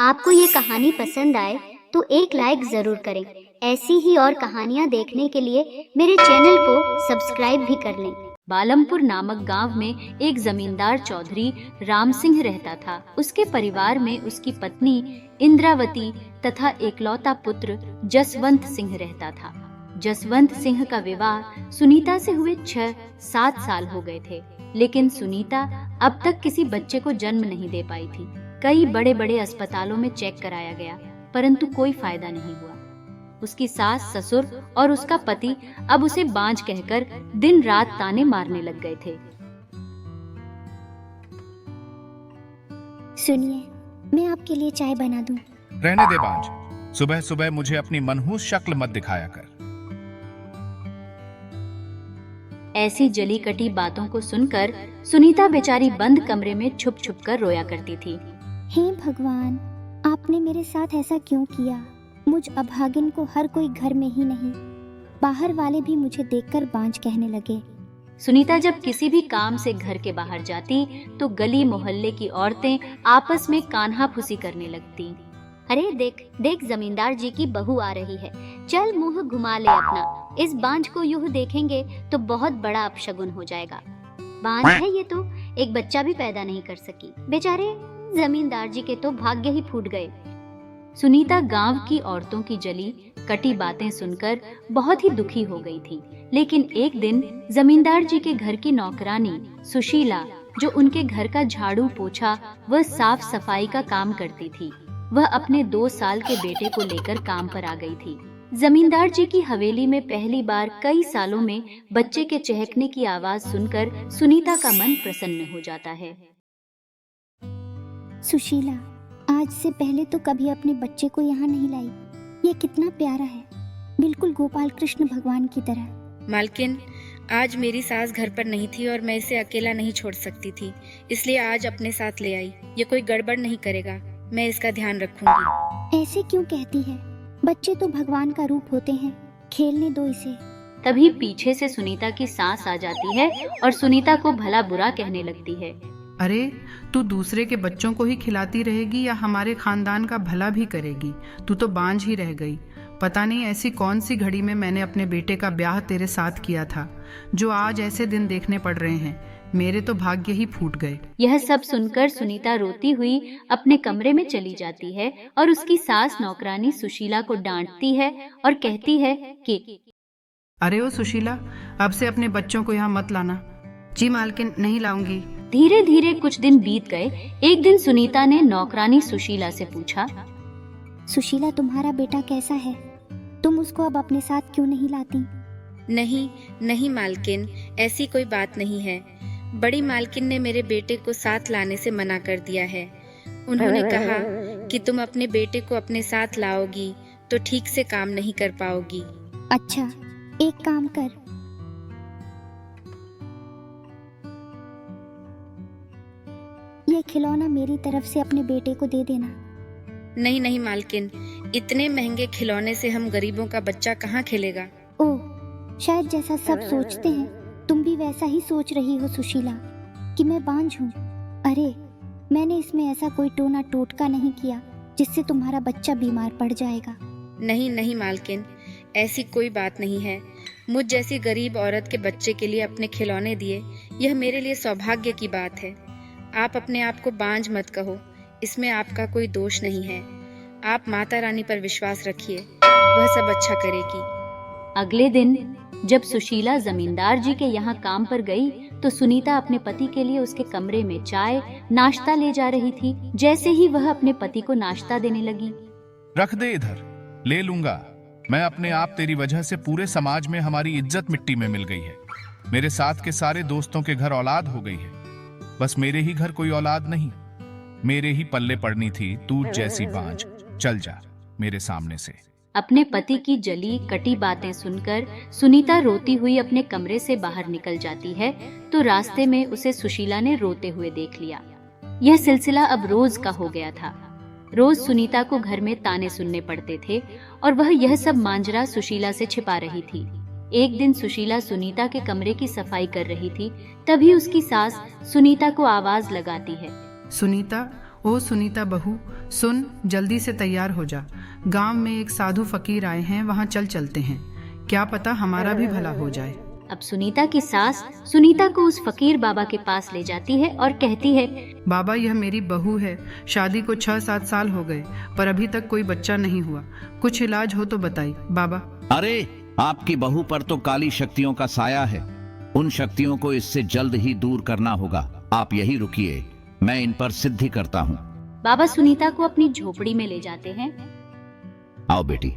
आपको ये कहानी पसंद आए तो एक लाइक जरूर करें। ऐसी ही और कहानियाँ देखने के लिए मेरे चैनल को सब्सक्राइब भी कर लें। बालमपुर नामक गांव में एक जमींदार चौधरी राम सिंह रहता था। उसके परिवार में उसकी पत्नी इंद्रावती तथा एकलौता पुत्र जसवंत सिंह रहता था। जसवंत सिंह का विवाह सुनीता से हुए 6-7 साल हो गए थे, लेकिन सुनीता अब तक किसी बच्चे को जन्म नहीं दे पाई थी। कई बड़े बड़े अस्पतालों में चेक कराया गया, परंतु कोई फायदा नहीं हुआ। उसकी सास, ससुर और उसका पति अब उसे बांझ कहकर दिन रात ताने मारने लग गए थे। सुनिए, मैं आपके लिए चाय बना दूं। रहने दे बांझ, सुबह सुबह मुझे अपनी मनहूस शक्ल मत दिखाया कर। ऐसी जली कटी बातों को सुनकर सुनीता बेचारी बंद कमरे में छुप छुप कर रोया करती थी। हे भगवान, आपने मेरे साथ ऐसा क्यों किया? मुझ अभागिन को हर कोई घर में ही नहीं, बाहर वाले भी मुझे देखकर बांझ कहने लगे। सुनीता जब किसी भी काम से घर के बाहर जाती तो गली मोहल्ले की औरतें आपस में कान्हा फुसी करने लगती। अरे देख देख, जमींदार जी की बहू आ रही है, चल मुंह घुमा ले अपना। इस बांझ को यूं देखेंगे तो बहुत बड़ा अपशगुन हो जाएगा। बांझ है ये तो एक बच्चा भी पैदा नहीं कर सकी। बेचारे जमींदार जी के तो भाग्य ही फूट गए। सुनीता गांव की औरतों की जली कटी बातें सुनकर बहुत ही दुखी हो गई थी। लेकिन एक दिन जमींदार जी के घर की नौकरानी सुशीला, जो उनके घर का झाड़ू पोछा व साफ सफाई का काम करती थी, वह अपने 2 साल के बेटे को लेकर काम पर आ गई थी। जमींदार जी की हवेली में पहली बार कई सालों में बच्चे के चहकने की आवाज सुनकर सुनीता का मन प्रसन्न हो जाता है। सुशीला, आज से पहले तो कभी अपने बच्चे को यहाँ नहीं लाई। ये कितना प्यारा है, बिल्कुल गोपाल कृष्ण भगवान की तरह। मालकिन, आज मेरी सास घर पर नहीं थी और मैं इसे अकेला नहीं छोड़ सकती थी, इसलिए आज अपने साथ ले आई। ये कोई गड़बड़ नहीं करेगा, मैं इसका ध्यान रखूंगी। ऐसे क्यों कहती है? बच्चे तो भगवान का रूप होते हैं, खेलने दो इसे। तभी पीछे से सुनीता की सास आ जाती है और सुनीता को भला बुरा कहने लगती है। अरे, तू दूसरे के बच्चों को ही खिलाती रहेगी या हमारे खानदान का भला भी करेगी? तू तो बांझ ही रह गई। पता नहीं ऐसी कौन सी घड़ी में मैंने अपने बेटे का ब्याह तेरे साथ किया था, जो आज ऐसे दिन देखने पड़ रहे हैं। मेरे तो भाग्य ही फूट गए। यह सब सुनकर सुनीता रोती हुई अपने कमरे में चली जाती है और उसकी सास नौकरानी सुशीला को डांटती है और कहती है कि अरे ओ सुशीला, अब से अपने बच्चों को यहाँ मत लाना। जी मालकिन, नहीं लाऊंगी। धीरे धीरे कुछ दिन बीत गए। एक दिन सुनीता ने नौकरानी सुशीला से पूछा, सुशीला, तुम्हारा बेटा कैसा है? तुम उसको अब अपने साथ क्यों नहीं लाती? नहीं नहीं मालकिन, ऐसी कोई बात नहीं है। बड़ी मालकिन ने मेरे बेटे को साथ लाने से मना कर दिया है। उन्होंने कहा कि तुम अपने बेटे को अपने साथ लाओगी तो ठीक से काम नहीं कर पाओगी। अच्छा, एक काम कर, ये खिलौना मेरी तरफ से अपने बेटे को दे देना। नहीं नहीं मालकिन, इतने महंगे खिलौने से हम गरीबों का बच्चा कहाँ खेलेगा। ओह, शायद जैसा सब सोचते हैं तुम भी वैसा ही सोच रही हो सुशीला, कि मैं बांझ हूँ। अरे, मैंने इसमें ऐसा कोई टोना टोटका नहीं किया जिससे तुम्हारा बच्चा बीमार पड़ जाएगा। नहीं नहीं मालकिन, ऐसी कोई बात नहीं है। मुझ जैसी गरीब औरत के बच्चे के लिए अपने खिलौने दिए, यह मेरे लिए सौभाग्य की बात है। आप अपने आप को बांझ मत कहो, इसमें आपका कोई दोष नहीं है। आप माता रानी पर विश्वास रखिए, वह सब अच्छा करेगी। अगले दिन जब सुशीला जमींदार जी के यहाँ काम पर गई तो सुनीता अपने पति के लिए उसके कमरे में चाय नाश्ता ले जा रही थी। जैसे ही वह अपने पति को नाश्ता देने लगी, रख दे इधर, ले लूंगा। मैं अपने आप तेरी वजह से पूरे समाज में हमारी इज्जत मिट्टी में मिल गई है। मेरे साथ के सारे दोस्तों के घर औलाद हो गई है, बस मेरे ही घर कोई औलाद नहीं। मेरे ही पल्ले पड़नी थी तू जैसी बांझ। चल जा मेरे सामने से। अपने पति की जली कटी बातें सुनकर सुनीता रोती हुई अपने कमरे से बाहर निकल जाती है तो रास्ते में उसे सुशीला ने रोते हुए देख लिया। यह सिलसिला अब रोज का हो गया था। रोज सुनीता को घर में ताने सुनने पड़ते थे और वह यह सब मांजरा सुशीला से छिपा रही थी। एक दिन सुशीला सुनीता के कमरे की सफाई कर रही थी, तभी उसकी सास सुनीता को आवाज लगाती है। सुनीता, ओ सुनीता बहू, सुन, जल्दी से तैयार हो जा। गांव में एक साधु फकीर आए हैं, वहां चलते हैं। क्या पता हमारा भी भला हो जाए। अब सुनीता की सास सुनीता को उस फकीर बाबा के पास ले जाती है और कहती है, बाबा, यह मेरी बहू है। शादी को 6-7 साल हो गए, पर अभी तक कोई बच्चा नहीं हुआ। कुछ इलाज हो तो बताइए बाबा। अरे, आपकी बहू पर तो काली शक्तियों का साया है। उन शक्तियों को इससे जल्द ही दूर करना होगा। आप यही रुकिए, मैं इन पर सिद्धि करता हूँ। बाबा सुनीता को अपनी झोपड़ी में ले जाते हैं। आओ बेटी,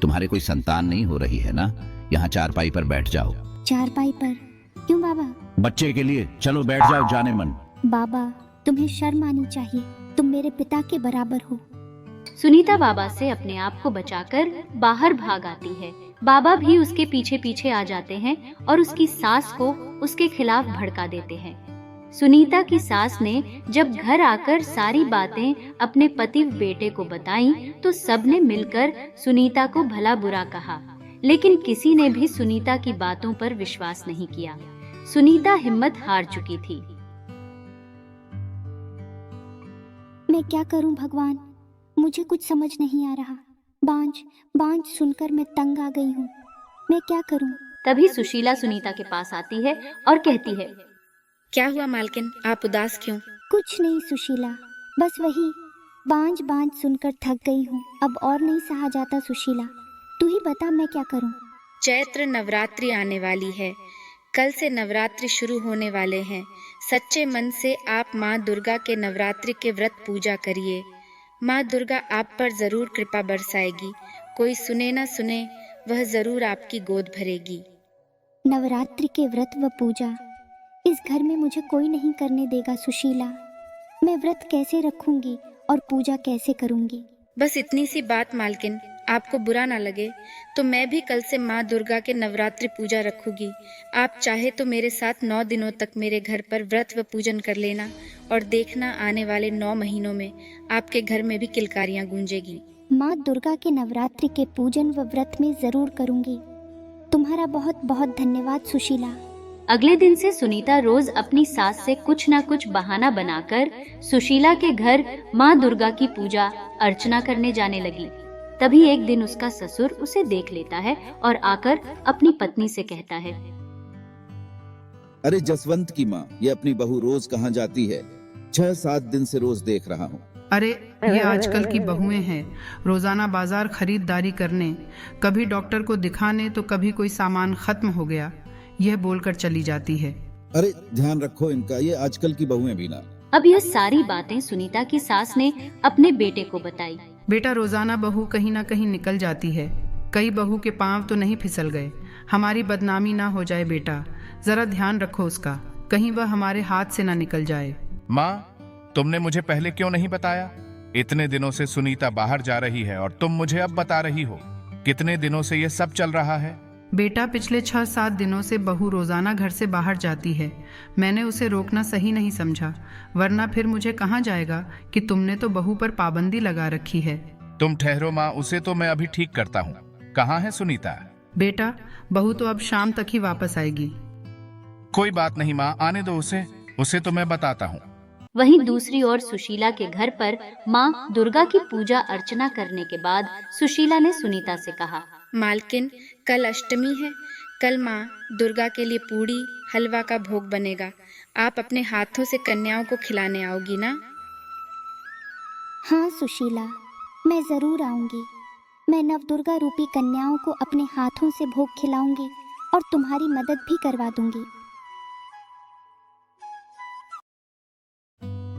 तुम्हारे कोई संतान नहीं हो रही है ना? यहाँ चारपाई पर बैठ जाओ। चारपाई पर? क्यों बाबा? बच्चे के लिए। चलो बैठ जाओ जाने मन। बाबा, तुम्हें शर्म आनी चाहिए, तुम मेरे पिता के बराबर हो। सुनीता बाबा से अपने आप को बचाकर बाहर भाग आती है। बाबा भी उसके पीछे पीछे आ जाते हैं और उसकी सास को उसके खिलाफ भड़का देते हैं। सुनीता की सास ने जब घर आकर सारी बातें अपने पति बेटे को बताई तो सबने मिलकर सुनीता को भला बुरा कहा, लेकिन किसी ने भी सुनीता की बातों पर विश्वास नहीं किया। सुनीता हिम्मत हार चुकी थी। मैं क्या करूं भगवान, मुझे कुछ समझ नहीं आ रहा। बांझ सुनकर मैं तंग आ गई हूँ। मैं क्या करूं? तभी सुशीला सुनीता के पास आती है और कहती है, क्या हुआ मालकिन, आप उदास क्यों? कुछ नहीं सुशीला, बस वही बांझ सुनकर थक गई हूँ। अब और नहीं सहा जाता सुशीला, तू ही बता मैं क्या करूं। चैत्र नवरात्रि आने वाली है। कल से नवरात्रि शुरू होने वाले हैं। सच्चे मन से आप माँ दुर्गा के नवरात्रि के व्रत पूजा करिए। माँ दुर्गा आप पर जरूर कृपा बरसाएगी। कोई सुने ना सुने, वह जरूर आपकी गोद भरेगी। नवरात्रि के व्रत व पूजा इस घर में मुझे कोई नहीं करने देगा सुशीला। मैं व्रत कैसे रखूंगी और पूजा कैसे करूंगी? बस इतनी सी बात मालकिन, आपको बुरा ना लगे तो मैं भी कल से माँ दुर्गा के नवरात्रि पूजा रखूंगी। आप चाहे तो मेरे साथ 9 दिनों तक मेरे घर पर व्रत व पूजन कर लेना और देखना आने वाले 9 महीनों में आपके घर में भी किलकारियां गूंजेगी। माँ दुर्गा के नवरात्रि के पूजन व व्रत में जरूर करूंगी। तुम्हारा बहुत बहुत धन्यवाद सुशीला। अगले दिन से सुनीता रोज अपनी सास से कुछ न कुछ बहाना बनाकर सुशीला के घर माँ दुर्गा की पूजा अर्चना करने जाने लगी। तभी एक दिन उसका ससुर उसे देख लेता है और आकर अपनी पत्नी से कहता है, अरे जसवंत की माँ, ये अपनी बहू रोज कहाँ जाती है? 6-7 दिन से रोज देख रहा हूँ। अरे, ये आजकल की बहुएं हैं, रोजाना बाजार खरीदारी करने, कभी डॉक्टर को दिखाने तो कभी कोई सामान खत्म हो गया, यह बोलकर चली जाती है। अरे ध्यान रखो इनका, ये आजकल की बहुएं भी ना। अब यह सारी बातें सुनीता की सास ने अपने बेटे को बताई। बेटा, रोजाना बहू कहीं ना कहीं निकल जाती है। कई बहू के पांव तो नहीं फिसल गए। हमारी बदनामी ना हो जाए बेटा, जरा ध्यान रखो उसका, कहीं वह हमारे हाथ से ना निकल जाए। माँ, तुमने मुझे पहले क्यों नहीं बताया? इतने दिनों से सुनीता बाहर जा रही है और तुम मुझे अब बता रही हो। कितने दिनों से ये सब चल रहा है? बेटा, पिछले 6-7 दिनों से बहू रोजाना घर से बाहर जाती है। मैंने उसे रोकना सही नहीं समझा, वरना फिर मुझे कहाँ जाएगा कि तुमने तो बहू पर पाबंदी लगा रखी है। तुम ठहरो माँ, उसे तो मैं अभी ठीक करता हूँ। कहाँ है सुनीता? बेटा, बहू तो अब शाम तक ही वापस आएगी। कोई बात नहीं माँ, आने दो उसे तो मैं बताता हूँ। वहीं दूसरी ओर सुशीला के घर पर माँ दुर्गा की पूजा अर्चना करने के बाद सुशीला ने सुनीता से कहा, मालकिन, कल अष्टमी है। कल माँ दुर्गा के लिए पूड़ी हलवा का भोग बनेगा। आप अपने हाथों से कन्याओं को खिलाने आओगी ना? हाँ सुशीला, मैं जरूर आऊंगी। मैं नवदुर्गा रूपी कन्याओं को अपने हाथों से भोग खिलाऊंगी और तुम्हारी मदद भी करवा दूंगी।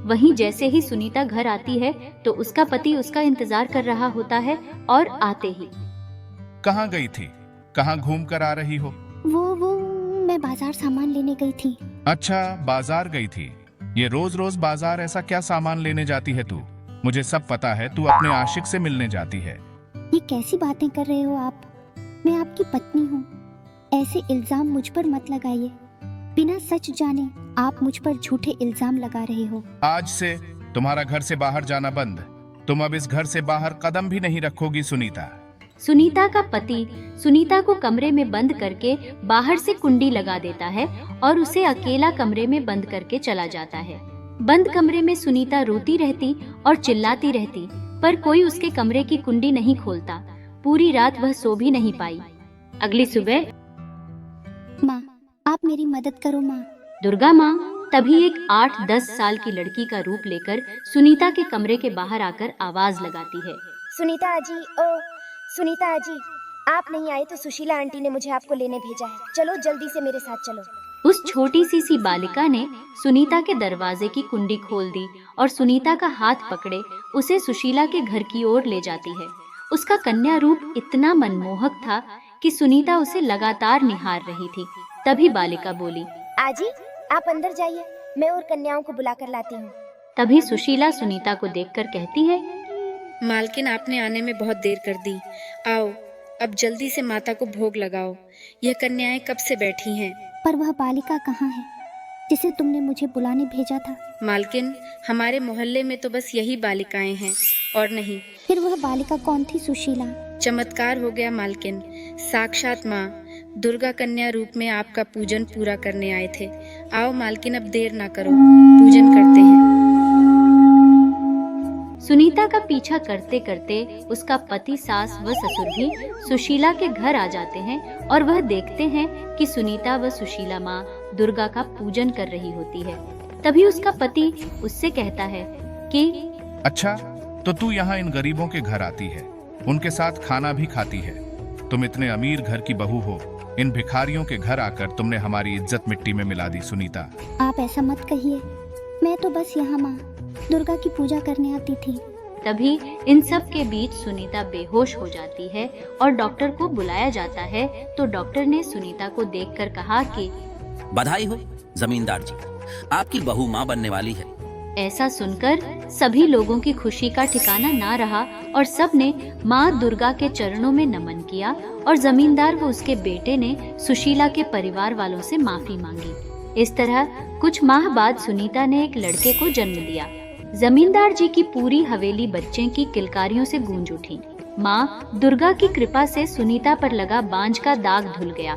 वहीं जैसे ही सुनीता घर आती है तो उसका पति उसका इंतजार कर रहा होता है और आते ही, कहाँ गई थी? कहाँ घूम कर आ रही हो? वो मैं बाजार सामान लेने गई थी। अच्छा, बाजार गई थी। ये रोज रोज बाजार ऐसा क्या सामान लेने जाती है तू? मुझे सब पता है, तू अपने आशिक से मिलने जाती है। ये कैसी बातें कर रहे हो आप? मैं आपकी पत्नी हूँ। ऐसे इल्जाम मुझ पर मत लगाइए। बिना सच जाने आप मुझ पर झूठे इल्जाम लगा रहे हो। आज से तुम्हारा घर से बाहर जाना बंद। तुम अब इस घर से बाहर कदम भी नहीं रखोगी सुनीता। सुनीता का पति सुनीता को कमरे में बंद करके बाहर से कुंडी लगा देता है और उसे अकेला कमरे में बंद करके चला जाता है। बंद कमरे में सुनीता रोती रहती और चिल्लाती रहती, पर कोई उसके कमरे की कुंडी नहीं खोलता। पूरी रात वह सो भी नहीं पाई। अगली सुबह माँ, आप मेरी मदद करो माँ। दुर्गा माँ तभी एक 8-10 साल की लड़की का रूप लेकर सुनीता के कमरे के बाहर आकर आवाज लगाती है। सुनीता आजी, ओ सुनीता आजी, आप नहीं आए तो सुशीला आंटी ने मुझे आपको लेने भेजा है। चलो जल्दी से मेरे साथ चलो। उस छोटी सी बालिका ने सुनीता के दरवाजे की कुंडी खोल दी और सुनीता का हाथ पकड़े उसे सुशीला के घर की ओर ले जाती है। उसका कन्या रूप इतना मनमोहक था कि सुनीता उसे लगातार निहार रही थी। तभी बालिका बोली, आजी आप अंदर जाइए, मैं और कन्याओं को बुलाकर लाती हूँ। तभी सुशीला सुनीता को देखकर कहती है, मालकिन आपने आने में बहुत देर कर दी। आओ अब जल्दी से माता को भोग लगाओ। यह कन्याएं कब से बैठी हैं। पर वह बालिका कहाँ है जिसे तुमने मुझे बुलाने भेजा था? मालकिन हमारे मोहल्ले में तो बस यही बालिकाएं हैं और नहीं। फिर वह बालिका कौन थी सुशीला? चमत्कार हो गया मालकिन, साक्षात माँ दुर्गा कन्या रूप में आपका पूजन पूरा करने आए थे। आओ मालकिन अब देर ना करो, पूजन करते हैं। सुनीता का पीछा करते करते उसका पति, सास व ससुर भी सुशीला के घर आ जाते हैं और वह देखते हैं कि सुनीता व सुशीला माँ दुर्गा का पूजन कर रही होती है। तभी उसका पति उससे कहता है कि अच्छा, तो तू यहाँ इन गरीबों के घर आती है, उनके साथ खाना भी खाती है। तुम इतने अमीर घर की बहू हो, इन भिखारियों के घर आकर तुमने हमारी इज्जत मिट्टी में मिला दी। सुनीता, आप ऐसा मत कहिए, मैं तो बस यहाँ माँ दुर्गा की पूजा करने आती थी। तभी इन सब के बीच सुनीता बेहोश हो जाती है और डॉक्टर को बुलाया जाता है। तो डॉक्टर ने सुनीता को देखकर कहा कि बधाई हो जमींदार जी, आपकी बहू माँ बनने वाली है। ऐसा सुनकर सभी लोगों की खुशी का ठिकाना ना रहा और सब ने माँ दुर्गा के चरणों में नमन किया और जमींदार व उसके बेटे ने सुशीला के परिवार वालों से माफी मांगी। इस तरह कुछ माह बाद सुनीता ने एक लड़के को जन्म दिया। जमींदार जी की पूरी हवेली बच्चे की किलकारियों से गूंज उठी। माँ दुर्गा की कृपा से सुनीता पर लगा बांझ का दाग धुल गया।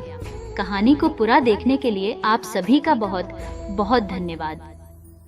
कहानी को पूरा देखने के लिए आप सभी का बहुत बहुत धन्यवाद।